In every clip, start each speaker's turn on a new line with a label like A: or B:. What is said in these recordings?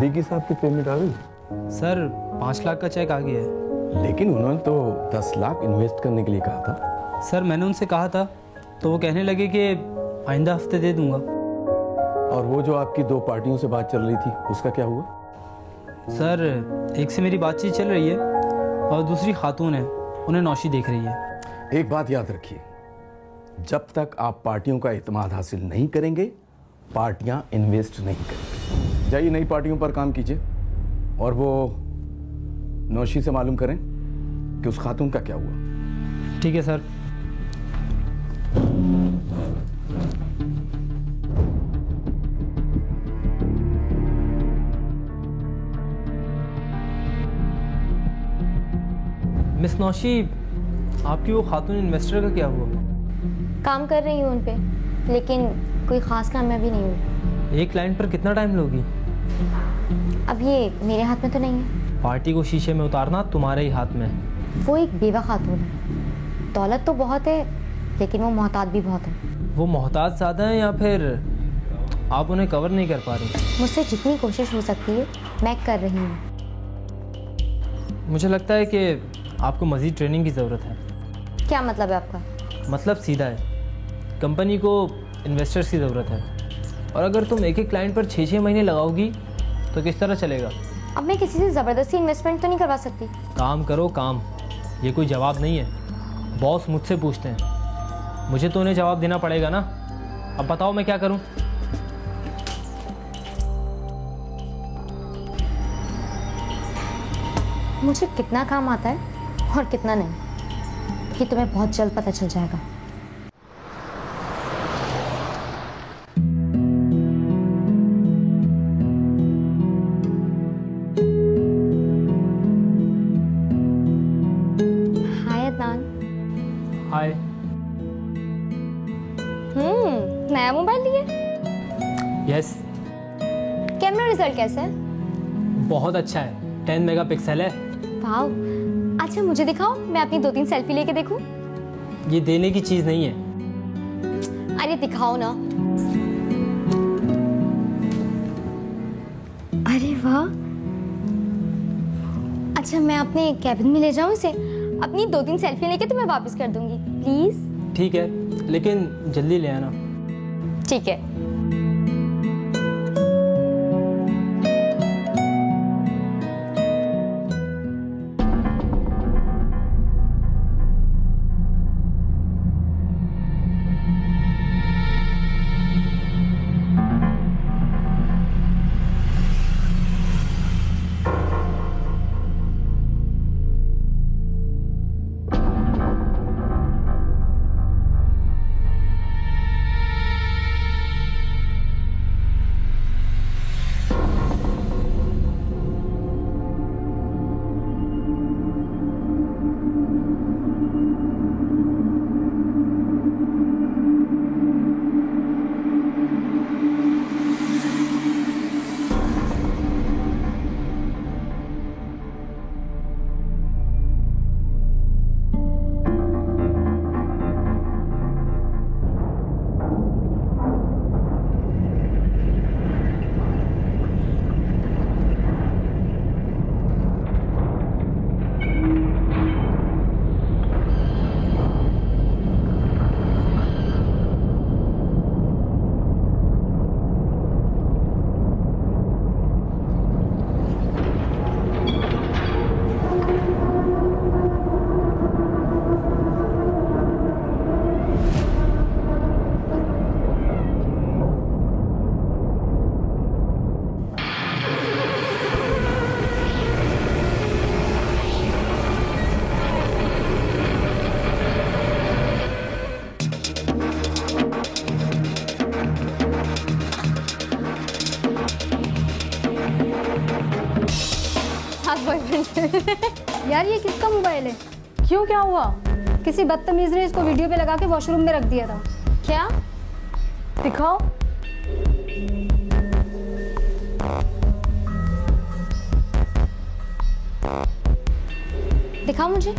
A: सिद्दीकी साहब की पेमेंट आ गई?
B: सर 5 लाख का चेक आ गया है।
A: लेकिन उन्होंने तो 10 लाख इन्वेस्ट करने के लिए कहा था।
B: सर मैंने उनसे कहा था तो वो कहने लगे कि आइंदा हफ्ते दे दूंगा।
A: और वो जो आपकी 2 पार्टियों से बात चल रही थी उसका क्या हुआ?
B: सर एक से मेरी बातचीत चल रही है और दूसरी खातून है, उन्हें नौशी देख रही है।
A: एक बात याद रखिए, जब तक आप पार्टियों का इत्मीनान हासिल नहीं करेंगे पार्टियां इन्वेस्ट नहीं करेंगी। जाइए नई पार्टियों पर काम कीजिए और वो नौशी से मालूम करें कि उस खातून का क्या हुआ।
B: ठीक है सर। मिस नौशी, आपकी वो खातून इन्वेस्टर का क्या हुआ?
C: काम कर रही हूँ उन पे, लेकिन कोई ख़ास कामयाबी नहीं हुई।
B: एक क्लाइंट पर कितना टाइम लोगी?
C: अब ये मेरे हाथ में तो नहीं है।
B: पार्टी को शीशे में उतारना तुम्हारे ही हाथ में है।
C: वो एक बेवा खातून है, दौलत तो बहुत है लेकिन वो मोहताज भी बहुत है।
B: वो मोहताज ज़्यादा है या फिर आप उन्हें कवर नहीं कर पा रही?
C: मुझसे जितनी कोशिश हो सकती है मैं कर रही हूँ।
B: मुझे लगता है कि आपको मज़ीद ट्रेनिंग की ज़रूरत है।
C: क्या मतलब है आपका?
B: मतलब सीधा है, कंपनी को इन्वेस्टर्स की ज़रूरत है और अगर तुम एक एक क्लाइंट पर 6-6 महीने लगाओगी तो किस तरह चलेगा?
C: अब मैं किसी से ज़बरदस्ती इन्वेस्टमेंट तो नहीं करवा सकती।
B: काम करो काम, ये कोई जवाब नहीं है। बॉस मुझसे पूछते हैं, मुझे तो उन्हें जवाब देना पड़ेगा ना। अब बताओ मैं क्या करूं?
C: मुझे कितना काम आता है और कितना नहीं ये तुम्हें बहुत जल्द पता चल जाएगा। हाय अदनान।
B: हाय।
C: नया मोबाइल लिए?
B: यस।
C: कैमरा रिजल्ट कैसा है?
B: बहुत अच्छा है, 10 मेगापिक्सल है।
C: वाह, अच्छा मुझे दिखाओ, मैं अपनी 2-3 सेल्फी लेके देखूं।
B: ये देने की चीज़ नहीं है।
C: अरे दिखाओ ना। अरे वाह, अच्छा मैं अपने कैबिन में ले जाऊं इसे? अपनी 2-3 सेल्फी लेके तुम्हें वापस कर दूंगी प्लीज।
B: ठीक है, लेकिन जल्दी ले आना।
C: ठीक है।
D: यार ये किसका मोबाइल है? क्यों, क्या हुआ? किसी बदतमीज ने इसको वीडियो पे लगा के वॉशरूम में रख दिया था।
C: क्या?
D: दिखाओ।
C: दिखाओ मुझे।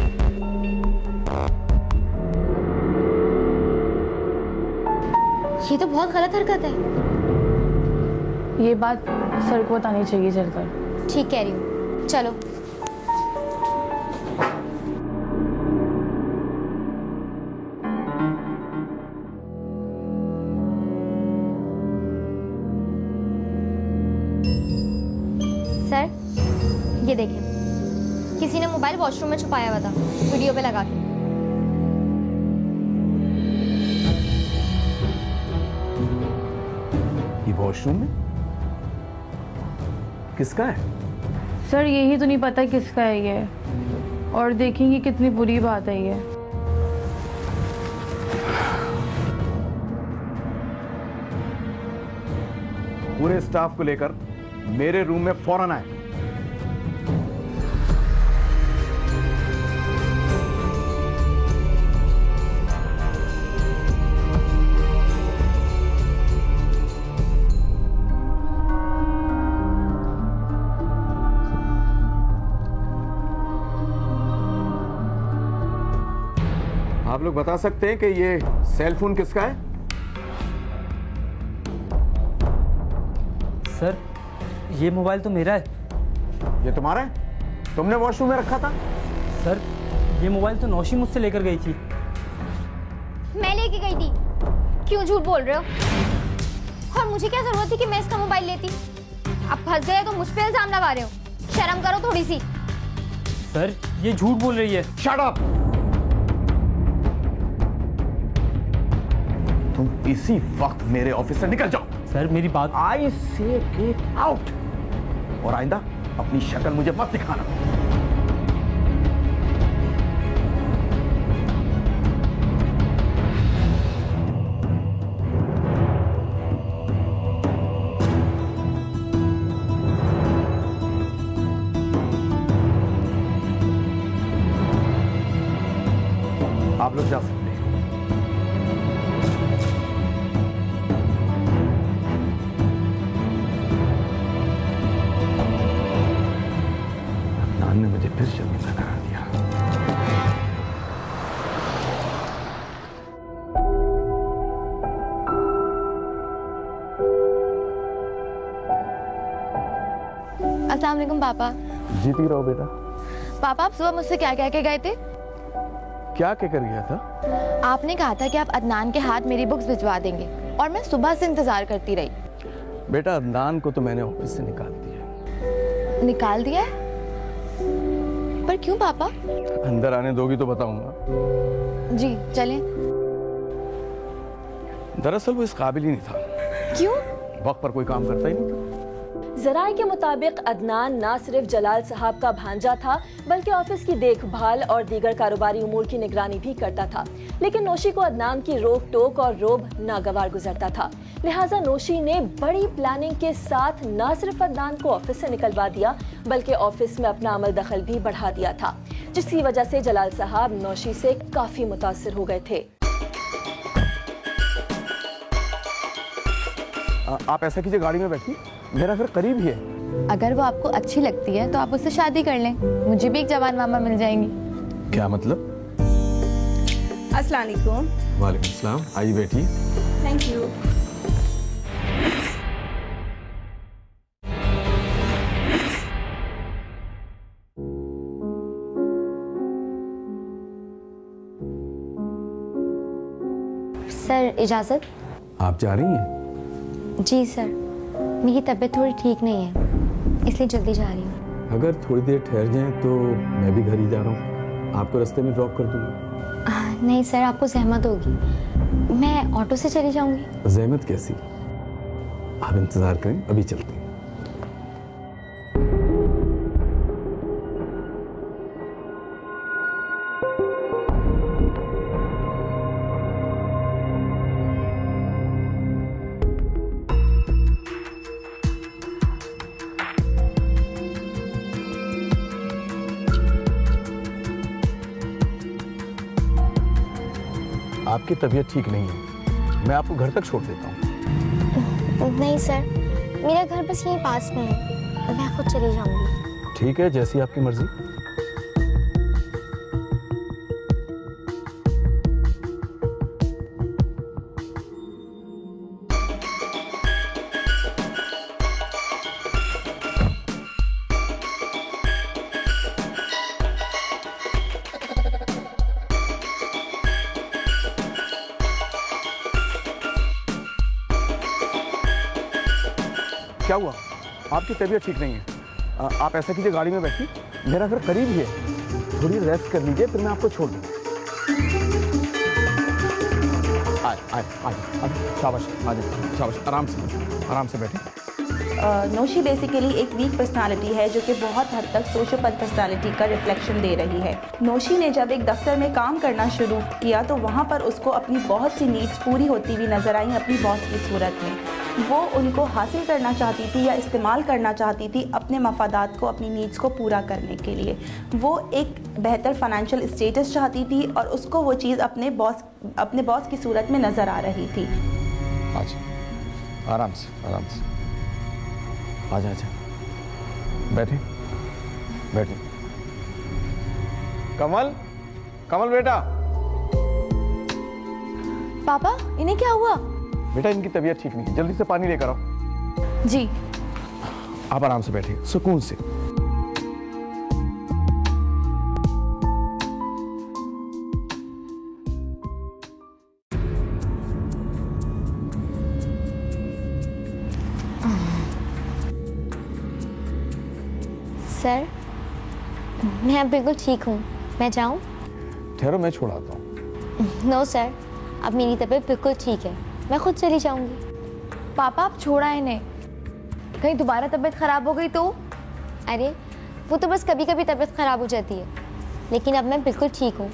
C: ये तो बहुत गलत हरकत है।
E: ये बात सर को बतानी चाहिए चलकर।
C: ठीक कह रही हूँ, चलो। सर, ये देखें, किसी ने मोबाइल वॉशरूम में छुपाया हुआ था, वीडियो पे लगा के।
A: ये वॉशरूम में किसका है?
E: सर यही तो नहीं पता किसका है ये, और देखेंगे कितनी बुरी बात है ये।
A: पूरे स्टाफ को लेकर मेरे रूम में फौरन आए। आप लोग बता सकते हैं कि ये सेल फोन किसका है?
B: सर, ये मोबाइल तो मेरा है।
A: ये तुम्हारा है? तुमने वॉशरूम में रखा था?
B: सर, ये मोबाइल तो नौशी मुझसे लेकर गई थी।
C: मैं लेके गई थी। क्यों झूठ बोल रहे हो? और मुझे क्या जरूरत थी कि मैं इसका मोबाइल लेती? अब फंस गए तो मुझ पे इल्जाम लगा रहे हो। शर्म करो थोड़ी सी।
B: सर, ये झूठ बोल रही है।
A: Shut up! तुम इसी वक्त मेरे ऑफिस से निकल जाओ।
B: सर, मेरी बात।
A: आई से गेट आउट। और आइंदा अपनी शक्ल मुझे मत दिखाना। आप लोग जा सकते हैं। अदनान ने मुझे फिर शर्मिंदा करा दिया।
F: अस्सलाम वालेकुम पापा।
A: जीती रहो बेटा।
F: पापा, आप सुबह मुझसे क्या कह के गए थे?
A: क्या कहकर गया था?
F: आपने कहा था कि आप अदनान के हाथ मेरी बुक्स भिजवा देंगे, और मैं सुबह से इंतजार करती रही।
A: बेटा, अदनान को तो मैंने ऑफिस से निकाल दिया।
F: निकाल दिया है? पर क्यों पापा?
A: अंदर आने दोगी तो बताऊंगा।
F: जी चलें।
A: दरअसल वो इस काबिल ही नहीं था।
F: क्यों?
A: वक्त पर कोई काम करता ही नहीं था।
G: ज़राए के मुताबिक अदनान ना सिर्फ जलाल साहब का भांजा था, बल्कि ऑफिस की देखभाल और दीगर कारोबारी उमूर की निगरानी भी करता था। लेकिन नौशी को अदनान की रोक टोक और रोब नागवार गुजरता था। लिहाजा नौशी ने बड़ी प्लानिंग के साथ न सिर्फ अदनान को ऑफिस से निकलवा दिया, बल्कि ऑफिस में अपना अमल दखल भी बढ़ा दिया था, जिसकी वजह से जलाल साहब नौशी से काफी मुतासिर हो गए थे।
A: आप ऐसा कीजिए, गाड़ी में बैठिए, मेरा घर करीब ही है।
F: अगर वो आपको अच्छी लगती है तो आप उससे शादी कर लें, मुझे भी एक जवान मामा मिल जाएंगी।
A: क्या मतलब?
H: अस्सलाम वालेकुम।
A: वालेकुम सलाम। आइए बैठिए।
H: Thank you.
C: सर, इजाज़त?
A: आप जा रही हैं?
C: जी सर, मेरी तबीयत थोड़ी ठीक नहीं है, इसलिए जल्दी जा रही हूँ।
A: अगर थोड़ी देर ठहर जाएं तो मैं भी घर ही जा रहा हूँ, आपको रास्ते में ड्रॉप कर दूंगा।
C: नहीं सर, आपको सहमत होगी, मैं ऑटो से चली जाऊंगी।
A: जहमत कैसी? आप इंतजार करें, अभी चलते हैं। आपकी तबीयत ठीक नहीं है, मैं आपको घर तक छोड़ देता हूँ।
C: नहीं सर, मेरा घर बस यहीं पास में है, मैं खुद चली जाऊंगी।
A: ठीक है, जैसी आपकी मर्जी। क्या हुआ? आपकी तबीयत ठीक नहीं है। आप ऐसा कीजिए, गाड़ी में बैठिए, मेरा घर करीब ही है, थोड़ी रेस्ट कर लीजिए, फिर मैं आपको छोड़ दूँगा। शाबाश, आ जाए, शाबाश, आराम से बैठे।
I: नौशी बेसिकली एक वीक पर्सनालिटी है जो कि बहुत हद तक सोशोपैथ पर्सनालिटी का रिफ्लेक्शन दे रही है। नौशी ने जब एक दफ्तर में काम करना शुरू किया तो वहाँ पर उसको अपनी बहुत सी नीड्स पूरी होती हुई नजर आई अपनी बॉस की सूरत में। वो उनको हासिल करना चाहती थी या इस्तेमाल करना चाहती थी अपने मफादात को, अपनी नीड्स को पूरा करने के लिए। वो एक बेहतर फाइनेंशियल स्टेटस चाहती थी और उसको वो चीज़ अपने बॉस की सूरत में नज़र आ रही थी।
A: आराम से आजा, बैठे। कमल बेटा।
F: पापा, इन्हें क्या हुआ?
A: बेटा, इनकी तबीयत ठीक नहीं है, जल्दी से पानी लेकर आओ।
F: जी।
A: आप आराम से बैठिए, सुकून से।
C: सर, मैं अब बिल्कुल ठीक हूँ, मैं जाऊँ?
A: ठहरो, मैं छोड़ाता हूँ।
C: नो सर, अब मेरी तबीयत बिल्कुल ठीक है, मैं खुद चली जाऊँगी।
F: पापा, आप छोड़ा इन्हें, कहीं दोबारा तबीयत खराब हो गई तो?
C: अरे वो तो बस कभी कभी तबीयत खराब हो जाती है, लेकिन अब मैं बिल्कुल ठीक हूँ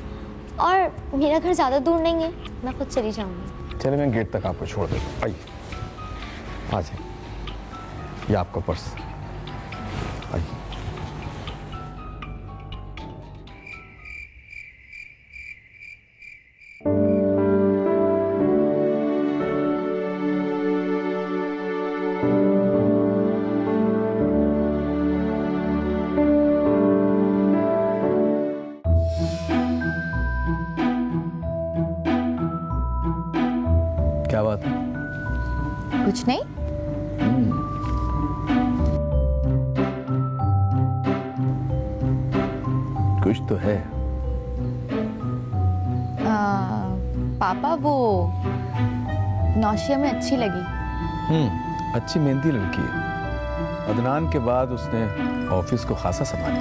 C: और मेरा घर ज़्यादा दूर नहीं है, मैं खुद चली जाऊँगी।
A: चलिए, मैं गेट तक आपको छोड़ देता हूँ। आइए, आ जाइए, ये आपका पर्स। आइए। क्या बात है?
F: कुछ नहीं।
A: कुछ तो है।
F: पापा, वो नौशिया में अच्छी लगी।
A: अच्छी मेहनती लड़की है। अदनान के बाद उसने ऑफिस को खासा संभाला।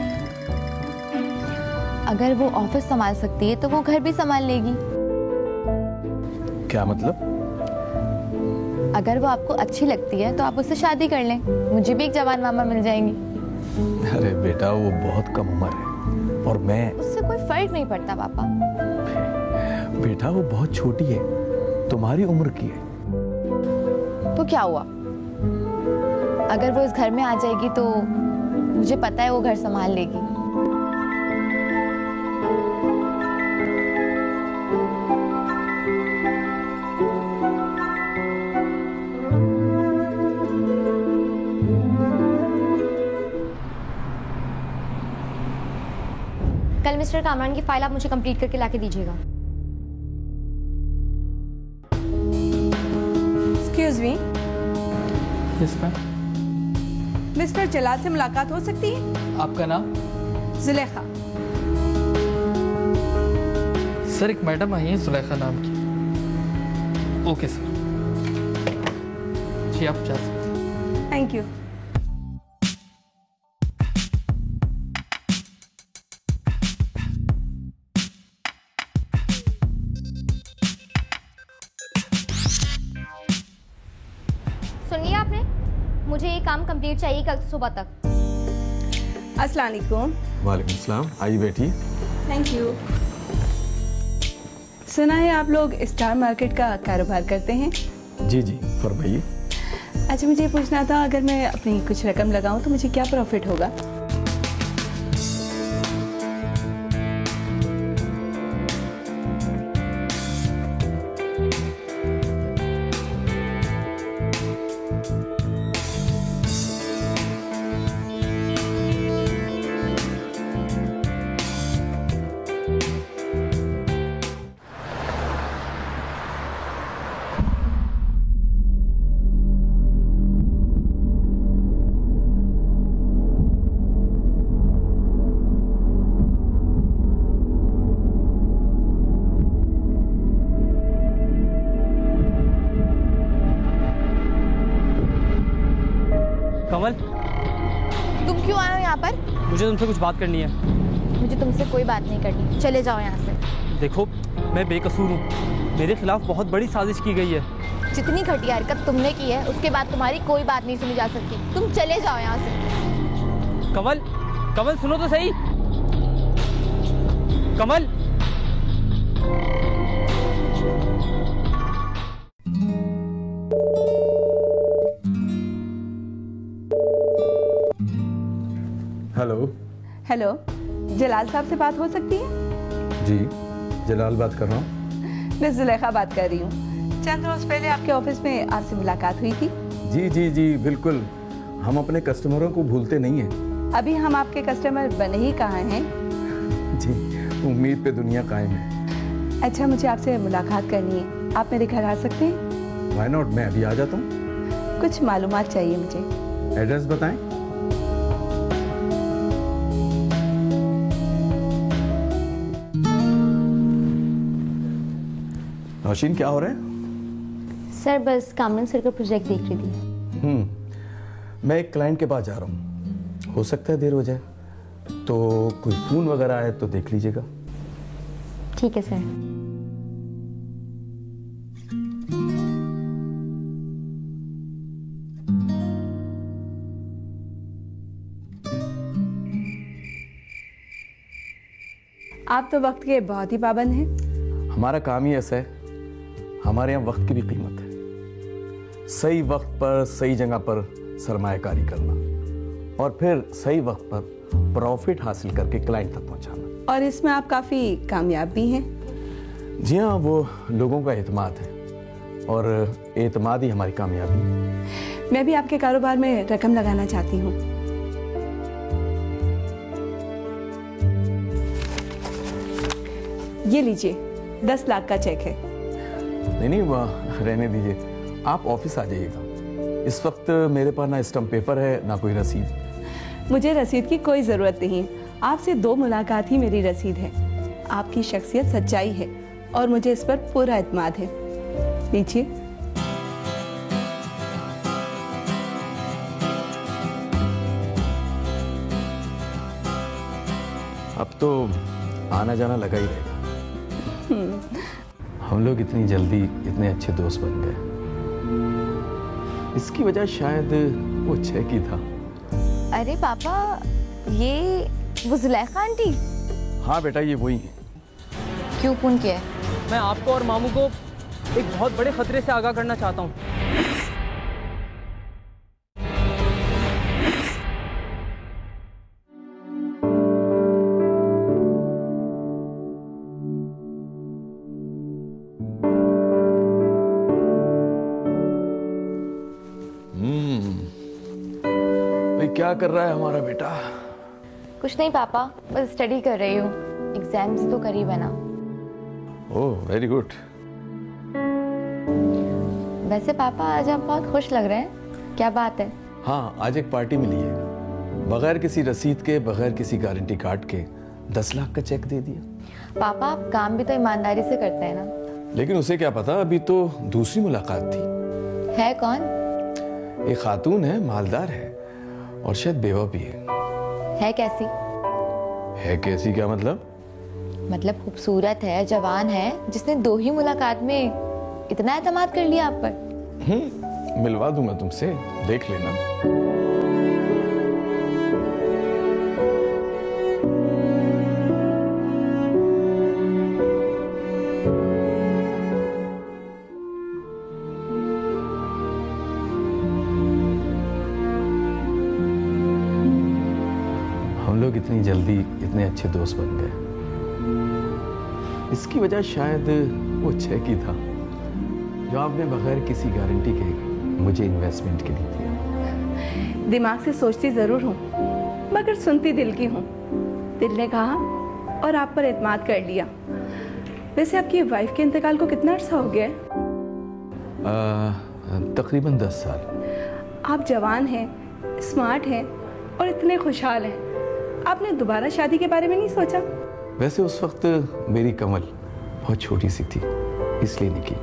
F: अगर वो ऑफिस संभाल सकती है तो वो घर भी संभाल लेगी।
A: क्या मतलब?
F: अगर वो आपको अच्छी लगती है तो आप उससे शादी कर लें, मुझे भी एक जवान मामा मिल जाएंगी।
A: अरे बेटा, वो बहुत कम उम्र है और मैं।
F: उससे कोई फर्क नहीं पड़ता पापा।
A: बेटा, वो बहुत छोटी है, तुम्हारी उम्र की है।
F: तो क्या हुआ? अगर वो इस घर में आ जाएगी तो मुझे पता है वो घर संभाल लेगी।
C: कल मिस्टर कामरान की फाइल आप मुझे कंप्लीट करके लाके दीजिएगा।
H: Excuse me,
B: yes ma'am.
H: Mister Jalal से मुलाकात हो सकती है?
B: आपका नाम?
H: जुलेखा।
B: सर, एक मैडम आई है जुलेखा नाम की। ओके सर, जी आप जा सकते हैं।
H: Thank you.
C: सुनिए, आपने मुझे ये काम कंप्लीट चाहिए कल सुबह तक।
H: अस्सलाम वालेकुम।
A: वालेकुम सलाम, आइए बैठिए।
H: Thank you. सुना है आप लोग स्टार मार्केट का कारोबार करते हैं?
A: जी जी, फरमाइए।
H: अच्छा, मुझे पूछना था, अगर मैं अपनी कुछ रकम लगाऊं तो मुझे क्या प्रॉफिट होगा?
B: कमल,
F: तुम क्यों आए हो यहाँ पर?
B: मुझे तुमसे कुछ बात करनी है।
F: मुझे तुमसे कोई बात नहीं करनी, चले जाओ यहाँ से।
B: देखो, मैं बेकसूर हूँ, मेरे खिलाफ बहुत बड़ी साजिश की गई है।
F: जितनी घटिया हरकत तुमने की है उसके बाद तुम्हारी कोई बात नहीं सुनी जा सकती। तुम चले जाओ यहाँ से।
B: कमल, कमल सुनो तो सही। कमल,
A: हेलो।
I: हेलो, जलाल साहब से बात हो सकती है?
A: जी, जलाल बात कर रहा हूँ।
I: मैं जुलेखा बात कर रही हूँ। चंद रोज पहले आपके ऑफिस में आपसे मुलाकात हुई थी।
A: जी जी जी बिल्कुल, हम अपने कस्टमरों को भूलते नहीं हैं।
I: अभी हम आपके कस्टमर बने ही कहाँ हैं?
A: जी, उम्मीद पे दुनिया कायम है।
I: अच्छा, मुझे आपसे मुलाकात करनी है, आप मेरे घर आ सकते हैं?
A: व्हाई नॉट, मैं अभी आ जाता हूँ।
I: कुछ मालूमात चाहिए मुझे।
A: एड्रेस बताएं। नौशीन, क्या हो रहा है?
C: सर बस कामरान सर का प्रोजेक्ट देख रही थी।
A: मैं एक क्लाइंट के पास जा रहा हूँ, हो सकता है देर हो जाए, तो कोई फोन वगैरह आए तो देख लीजिएगा।
C: ठीक है सर।
I: आप तो वक्त के बहुत ही पाबंद हैं।
A: हमारा काम ही ऐसा है, हमारे यहाँ वक्त की भी कीमत है। सही वक्त पर सही जगह पर सरमायाकारी करना और फिर सही वक्त पर प्रॉफिट हासिल करके क्लाइंट तक पहुंचाना।
I: और इसमें आप काफी कामयाब भी हैं।
A: जी हाँ, वो लोगों का एतमाद है और एतमाद ही हमारी कामयाबी है।
I: मैं भी आपके कारोबार में रकम लगाना चाहती हूँ। ये लीजिए, 10 लाख का चेक है।
A: नहीं, रहने दीजिए, आप ऑफिस आ जाइएगा। इस वक्त मेरे पास ना स्टम्प पेपर है ना कोई रसीद।
I: मुझे रसीद की कोई जरूरत नहीं, आपसे 2 मुलाकात ही मेरी रसीद है। आपकी शख्सियत सच्चाई है और मुझे इस पर पूरा एतमाद है। लीजिए।
A: अब तो आना जाना लगा ही रहेगा। हम लोग इतनी जल्दी इतने अच्छे दोस्त बन गए, इसकी वजह शायद वो चेक ही था।
F: अरे पापा, ये वो जुलेखा आंटी?
A: हाँ बेटा, ये वही है।
F: क्यों फोन किया है?
B: मैं आपको और मामू को एक बहुत बड़े खतरे से आगाह करना चाहता हूँ।
A: क्या कर रहा है हमारा बेटा?
F: कुछ नहीं पापा, बस स्टडी कर रही हूँ। एग्जाम्स तो करीब है ना।
A: Oh very good.
F: वैसे पापा आज आप बहुत खुश लग रहे हैं, क्या बात है?
A: हाँ, आज एक पार्टी मिली है, बगैर किसी रसीद के, बगैर किसी गारंटी कार्ड के 10 लाख का चेक दे दिया।
F: पापा आप काम भी तो ईमानदारी से करते हैं ना।
A: लेकिन उसे क्या पता, अभी तो दूसरी मुलाकात थी।
F: है कौन?
A: एक खातून है, मालदार है और शायद बेवा भी है।
F: कैसी?
A: है कैसी क्या मतलब?
F: मतलब खूबसूरत है, जवान है, जिसने 2 ही मुलाकात में इतना एतमाद कर लिया आप पर।
A: मिलवा दूंगा तुमसे, देख लेना। हम लोग इतनी जल्दी इतने अच्छे दोस्त बन गए, इसकी वजह शायद वो चेक ही था जो आपने बगैर किसी गारंटी के मुझे इन्वेस्टमेंट के लिए दिया।
I: दिमाग से सोचती जरूर हूँ, मगर सुनती दिल की हूँ। दिल ने कहा और आप पर एतमाद कर लिया। वैसे आपकी वाइफ के इंतकाल को कितना अर्सा हो गया है?
A: तकरीबन 10 साल।
I: आप जवान हैं, स्मार्ट हैं और इतने खुशहाल हैं। आपने दोबारा शादी के बारे में नहीं सोचा?
A: वैसे उस वक्त मेरी कमल बहुत छोटी सी थी, इसलिए नहीं की।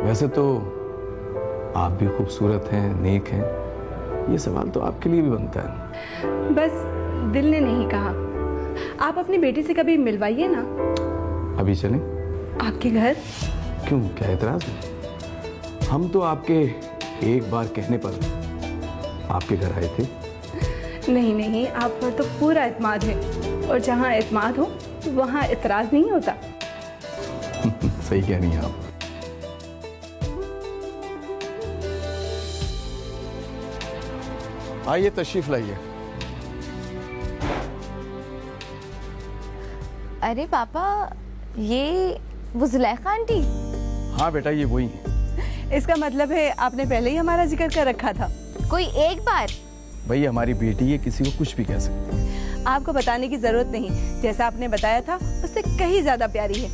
A: वैसे तो आप भी खूबसूरत हैं, नेक हैं, ये सवाल तो आपके लिए भी बनता है।
H: बस दिल ने नहीं कहा। आप अपनी बेटी से कभी मिलवाइए ना।
A: अभी चलें?
H: आपके घर?
A: क्यों, क्या एतराज है? हम तो आपके एक बार कहने पर आपके घर आए थे।
H: नहीं नहीं, आप पर तो पूरा एतमाद है, और जहाँ एतमाद हो वहाँ इतराज नहीं होता।
A: सही कह रही हैं आप। आइए, तशरीफ लाइए।
F: अरे पापा, ये वो जुलेखा आंटी?
A: हाँ बेटा, ये वही है।
H: इसका मतलब है आपने पहले ही हमारा जिक्र कर रखा था।
F: कोई एक बार?
A: भाई हमारी बेटी है, किसी को कुछ भी कह सकती है।
H: आपको बताने की जरूरत नहीं, जैसा आपने बताया था उससे कहीं ज्यादा प्यारी है।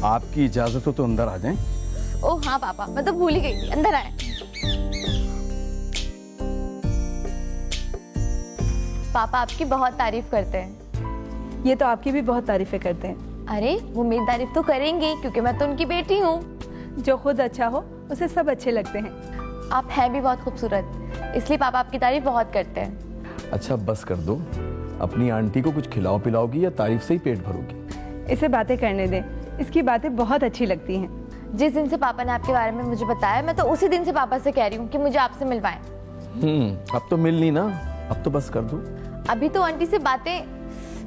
A: आपकी इजाजत हो तो अंदर आ जाएं।
F: ओह हाँ पापा, मैं तो भूल ही गई थी, अंदर आए। पापा आपकी बहुत तारीफ करते हैं।
H: ये तो आपकी भी बहुत तारीफें करते हैं।
F: अरे वो मेरी तारीफ तो करेंगे, क्योंकि मैं तो उनकी बेटी हूँ।
H: जो खुद अच्छा हो उसे सब अच्छे लगते हैं।
F: आप हैं भी बहुत खूबसूरत, इसलिए पापा आपकी तारीफ बहुत करते हैं।
A: अच्छा बस कर दो, अपनी आंटी को कुछ खिलाओ पिलाओगी या तारीफ से ही पेट भरोगी?
H: इसे बातें करने दें, इसकी बातें बहुत अच्छी लगती हैं।
F: जिस दिन से पापा ने आपके बारे में मुझे बताया, मैं तो उसी दिन से पापा से कह रही हूँ कि मुझे आपसे मिलवाएं।
A: अब तो मिल ली ना, अब तो बस कर दो।
F: अभी तो आंटी से बातें,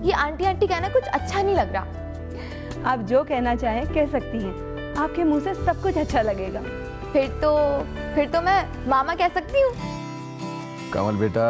F: ये आंटी आंटी कहना कुछ अच्छा नहीं लग रहा।
H: आप जो कहना चाहें कह सकती हैं, आपके मुंह से सब कुछ अच्छा लगेगा।
F: फिर तो मैं मामा कह सकती हूँ।
A: कमल बेटा।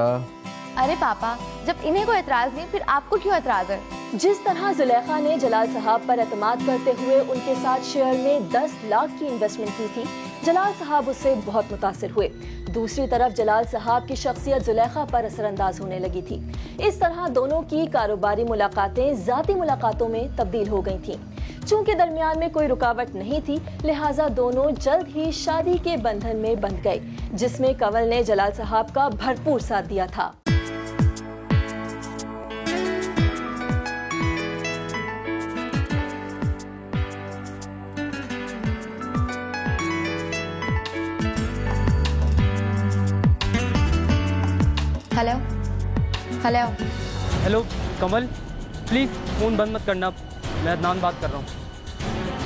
F: अरे पापा, जब इन्हें कोई एतराज नहीं, फिर आपको क्यों एतराज है?
G: जिस तरह जुलेखा ने जलाल साहब पर एतमाद करते हुए उनके साथ शेयर में 10 लाख की इन्वेस्टमेंट की थी, जलाल साहब उससे बहुत मुतासिर हुए। दूसरी तरफ जलाल साहब की शख्सियत जुलेखा पर असरअंदाज होने लगी थी। इस तरह दोनों की कारोबारी मुलाकातें ज़ाती मुलाकातों में तब्दील हो गई थीं। चूंकि दरमियान में कोई रुकावट नहीं थी, लिहाजा दोनों जल्द ही शादी के बंधन में बंध गए, जिसमें कंवल ने जलाल साहब का भरपूर साथ दिया था।
F: Hello hello
B: hello Kamal, please phone बंद मत करना, मैं अदनान बात कर रहा हूँ।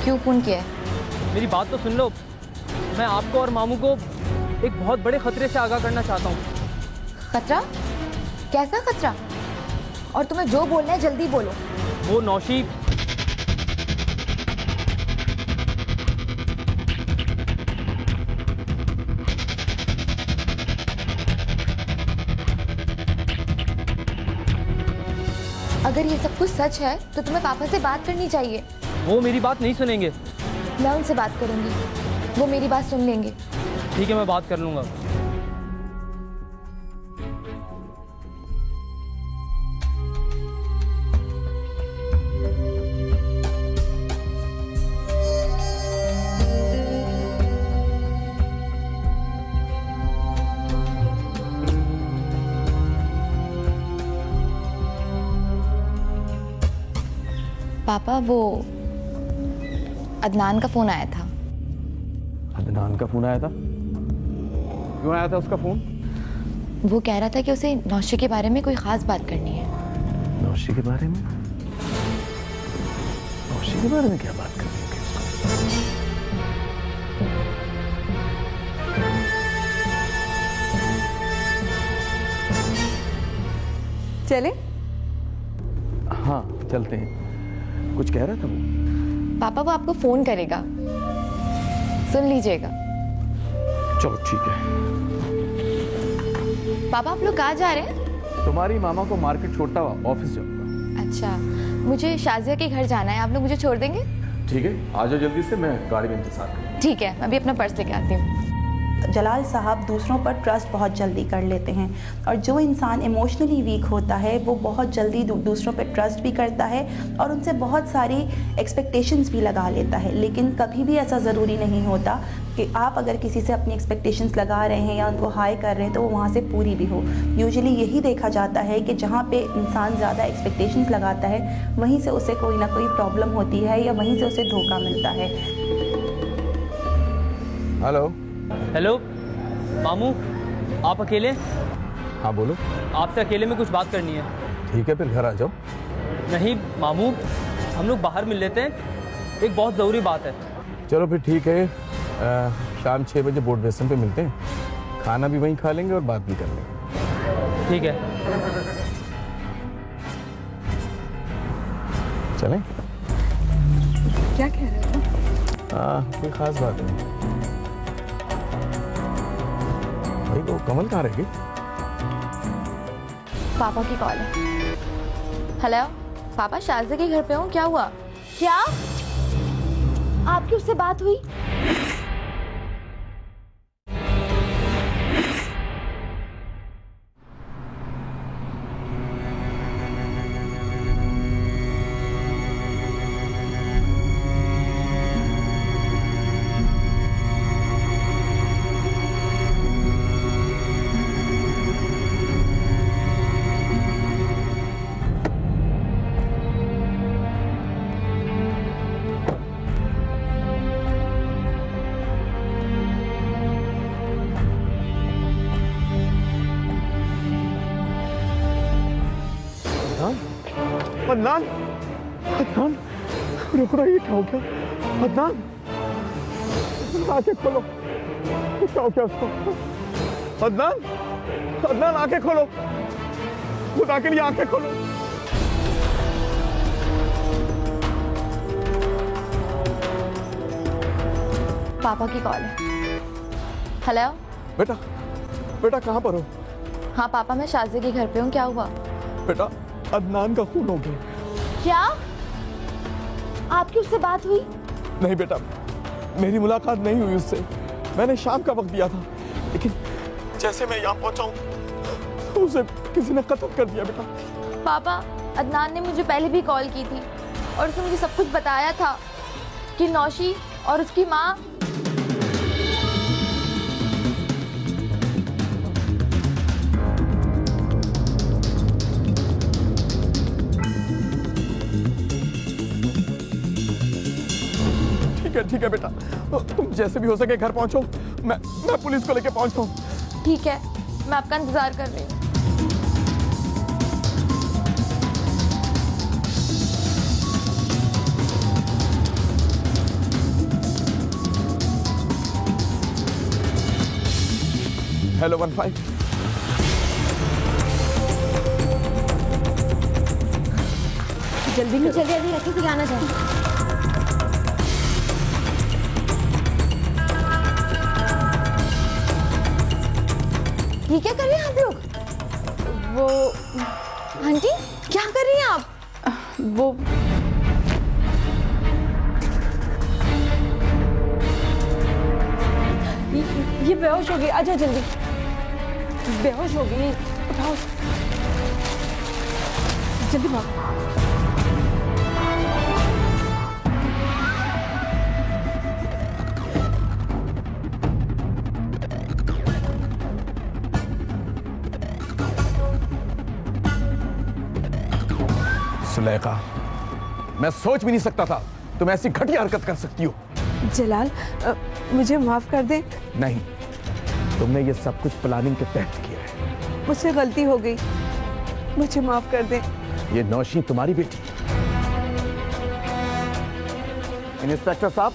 F: क्यों फ़ोन किया है?
B: मेरी बात तो सुन लो। मैं आपको और मामू को एक बहुत बड़े ख़तरे से आगाह करना चाहता हूँ।
F: खतरा? कैसा खतरा? और तुम्हें जो बोलना है जल्दी बोलो।
B: वो नौशी
F: अगर ये सब कुछ सच है तो तुम्हें पापा से बात करनी चाहिए।
B: वो मेरी बात नहीं सुनेंगे।
F: मैं उनसे बात करूंगी, वो मेरी बात सुन लेंगे।
B: ठीक है, मैं बात कर लूँगा।
F: पापा, वो अदनान का फ़ोन आया था।
A: अदनान का फ़ोन आया था? क्यों आया था उसका फ़ोन?
F: वो कह रहा था कि उसे नौशी के बारे में कोई ख़ास बात करनी है।
A: नौशी के बारे में? नौशी के बारे में क्या बात करनी है उसको?
H: चले?
A: हाँ चलते हैं। कुछ कह रहा था वो?
F: पापा वो आपको फ़ोन करेगा, सुन लीजिएगा।
A: चलो ठीक है।
F: पापा आप लोग कहाँ जा रहे हैं?
A: तुम्हारी मामा को मार्केट छोड़ता हुआ ऑफिस जाऊंगा।
F: अच्छा, मुझे शाजिया के घर जाना है, आप लोग मुझे छोड़ देंगे?
A: ठीक है, आ जाओ जल्दी से, मैं गाड़ी में इंतजार करूँगा।
F: ठीक है, मैं भी अपना पर्स लेके आती हूँ।
I: जलाल साहब दूसरों पर ट्रस्ट बहुत जल्दी कर लेते हैं, और जो इंसान इमोशनली वीक होता है वो बहुत जल्दी दूसरों पर ट्रस्ट भी करता है और उनसे बहुत सारी एक्सपेक्टेशंस भी लगा लेता है। लेकिन कभी भी ऐसा ज़रूरी नहीं होता कि आप अगर किसी से अपनी एक्सपेक्टेशंस लगा रहे हैं या उनको हाई कर रहे हैं तो वो वहाँ से पूरी भी हो। यूजुअली यही देखा जाता है कि जहाँ पे इंसान ज़्यादा एक्सपेक्टेशंस लगाता है वहीं से उसे कोई ना कोई प्रॉब्लम होती है या वहीं से उसे धोखा मिलता है।
A: हेलो।
B: हेलो मामू, आप अकेले?
A: हाँ बोलो।
B: आपसे अकेले में कुछ बात करनी है।
A: ठीक है फिर घर आ जाओ।
B: नहीं मामू, हम लोग बाहर मिल लेते हैं, एक बहुत ज़रूरी बात है।
A: चलो फिर ठीक है, शाम 6 बजे बोर्ड बेसन पे मिलते हैं, खाना भी वहीं खा लेंगे और बात भी कर लेंगे।
B: ठीक है
A: चलें?
H: क्या कह रहे हो?
A: कोई खास बात नहीं। भाई वो कमल कहाँ रह गई?
F: पापा की कॉल है। हेलो पापा, शाज़ा के घर पे हूँ, क्या हुआ? क्या आपकी उससे बात हुई?
A: अदनान, अदनान, रुक रहा, ये क्या हो गया? अदनान, आंखें खोलो, क्या हो गया उसको? अदनान, अदनान आंखें खोलो, खुदा के लिए आंखें खोलो।
F: पापा की कॉल है। हेलो
A: बेटा, बेटा कहाँ पर हो?
F: हाँ पापा, मैं शाज़ा के घर पे हूँ, क्या हुआ?
A: बेटा अदनान का खून हो गया।
F: क्या आपकी उससे बात हुई?
A: नहीं बेटा, मेरी मुलाकात नहीं हुई उससे, मैंने शाम का वक्त दिया था, लेकिन जैसे मैं यहाँ पहुंचा हूँ उसे किसी ने कत्ल कर दिया। बेटा
F: पापा, अदनान ने मुझे पहले भी कॉल की थी और उसने मुझे सब कुछ बताया था कि नौशी और उसकी माँ
A: ठीक है बेटा, तुम जैसे भी हो सके घर पहुंचो, मैं पुलिस को लेके पहुंचता हूँ।
F: ठीक है, मैं आपका इंतजार कर रही हूँ।
A: हेलो 15।
H: जल्दी
C: जल्दी रखिए कि आना चाहिए। ये क्या कर रहे हैं आप लोग?
F: वो
C: आंटी क्या कर रही हैं आप?
H: वो ये बेहोश हो गई, आजा जल्दी, बेहोश हो गई, उठाओ जल्दी भागो।
A: सुलेखा, मैं सोच भी नहीं सकता था तुम ऐसी घटिया हरकत कर सकती हो।
H: जलाल, मुझे माफ कर दे।
A: नहीं, तुमने ये सब कुछ प्लानिंग के तहत किया है।
H: मुझसे गलती हो गई, मुझे माफ कर दे।
A: ये नौशी तुम्हारी बेटी। इंस्पेक्टर साहब,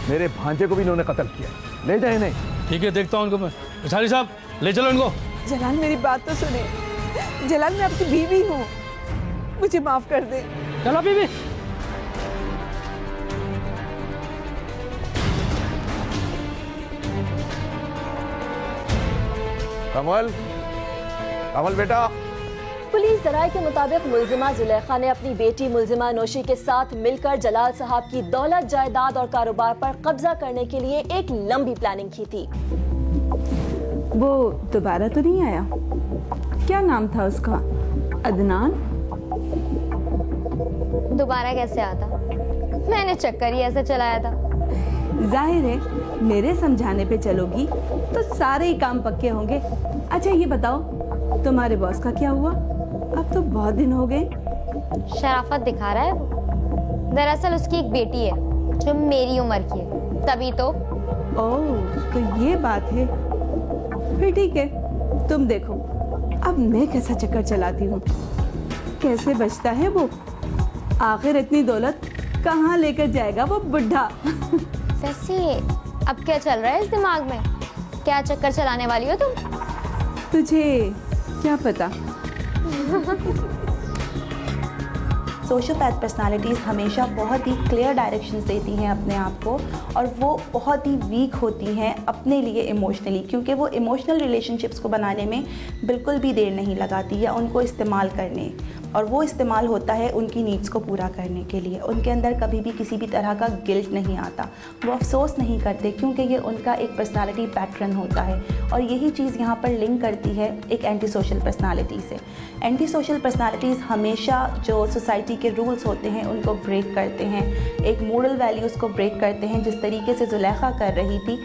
A: मेरे भांजे को भी इन्होंने कत्ल किया, ले जाए इन्हें।
J: ठीक है, देखता हूँ उनको मैं। विशाली साहब, ले चलो इनको।
H: जलाल मेरी बात तो सुने, जलाल मैं आपकी बीवी हूँ, मुझे माफ कर दे।
B: चलो बीबी।
A: कमल, कमल बेटा।
G: पुलिस जराये के मुताबिक मुलजिमा जुलेखा ने अपनी बेटी मुलजिमा नौशी के साथ मिलकर जलाल साहब की दौलत, जायदाद और कारोबार पर कब्जा करने के लिए एक लंबी प्लानिंग की थी।
H: वो दोबारा तो नहीं आया? क्या नाम था उसका? अदनान?
C: दोबारा कैसे आता? मैंने चक्कर ही ऐसे चलाया था।
H: जाहिर है मेरे समझाने पे चलोगी तो सारे ही काम पक्के होंगे। अच्छा ये बताओ, तुम्हारे बॉस का क्या हुआ? अब तो बहुत दिन हो गए।
C: शराफत दिखा रहा है वो। दरअसल उसकी एक बेटी है जो मेरी उम्र की है, तभी तो
H: ओह, तो ये बात है। फिर ठीक है, तुम देखो अब मैं कैसा चक्कर चलाती हूँ, कैसे बचता है वो। आखिर इतनी दौलत कहाँ लेकर जाएगा वो बुढ़ा।
C: वैसे अब क्या चल रहा है इस दिमाग में? क्या चक्कर चलाने वाली हो तुम?
H: तुझे क्या पता।
I: सोशियोपैथ पर्सनालिटीज़ हमेशा बहुत ही क्लियर डायरेक्शंस देती हैं अपने आप को, और वो बहुत ही वीक होती हैं अपने लिए इमोशनली, क्योंकि वो इमोशनल रिलेशनशिप्स को बनाने में बिल्कुल भी देर नहीं लगाती या उनको इस्तेमाल करने, और वो इस्तेमाल होता है उनकी नीड्स को पूरा करने के लिए। उनके अंदर कभी भी किसी भी तरह का गिल्ट नहीं आता, वो अफसोस नहीं करते, क्योंकि ये उनका एक पर्सनालिटी पैटर्न होता है। और यही चीज़ यहाँ पर लिंक करती है एक एंटी सोशल पर्सनालिटी से। एंटी सोशल पर्सनालिटीज़ हमेशा जो सोसाइटी के रूल्स होते हैं उनको ब्रेक करते हैं, एक मोरल वैल्यूज़ को ब्रेक करते हैं, जिस तरीके से जुलेखा कर रही थी।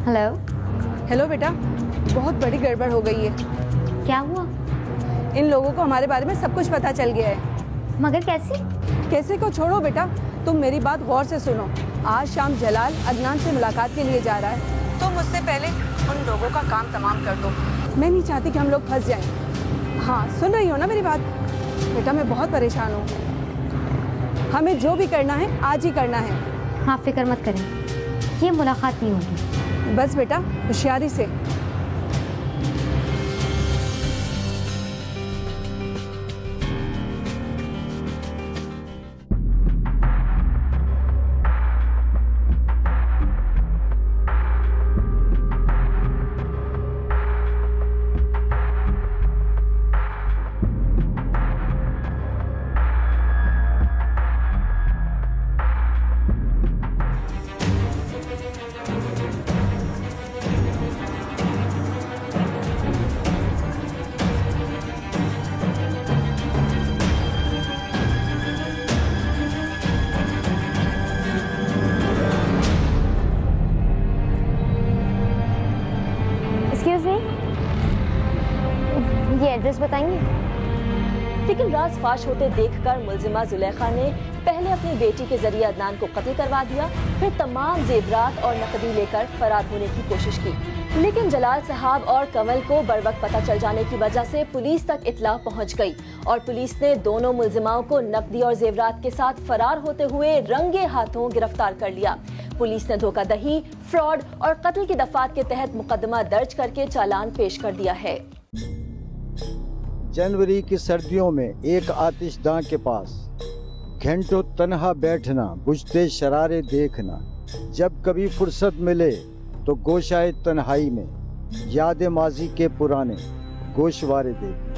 C: हेलो।
H: हेलो बेटा, बहुत बड़ी गड़बड़ हो गई है।
C: क्या हुआ?
H: इन लोगों को हमारे बारे में सब कुछ पता चल गया है।
C: मगर कैसे?
H: कैसे को छोड़ो बेटा, तुम मेरी बात गौर से सुनो। आज शाम जलाल अदनान से मुलाकात के लिए जा रहा है, तो मुझसे पहले उन लोगों का काम तमाम कर दो। मैं नहीं चाहती कि हम लोग फंस जाएं। हाँ, सुन रही हो ना मेरी बात? बेटा मैं बहुत परेशान हूँ, हमें जो भी करना है आज ही करना है।
C: हाँ, फिक्र मत करें, ये मुलाकात नहीं होगी।
H: बस बेटा होशियारी से।
C: ये एड्रेस बताएंगे?
G: लेकिन राज फाश होते देखकर मुलजिमा जुलेखा ने पहले अपनी बेटी के जरिए अदनान को कत्ल करवा दिया, फिर तमाम जेवरात और नकदी लेकर फरार होने की कोशिश की। लेकिन जलाल साहब और कमल को बरवक्त पता चल जाने की वजह से पुलिस तक इत्तला पहुंच गई और पुलिस ने दोनों मुलजिमाओं को नकदी और जेवरात के साथ फरार होते हुए रंगे हाथों गिरफ्तार कर लिया। पुलिस ने धोखाधड़ी, फ्रॉड और कत्ल की दफात के तहत मुकदमा दर्ज करके चालान पेश कर दिया है।
K: जनवरी की सर्दियों में एक आतिशदां के पास घंटों तन्हा बैठना, बुझते शरारे देखना, जब कभी फुर्सत मिले तो गोशाए तन्हाई में याद माजी के पुराने गोशवारे देखना।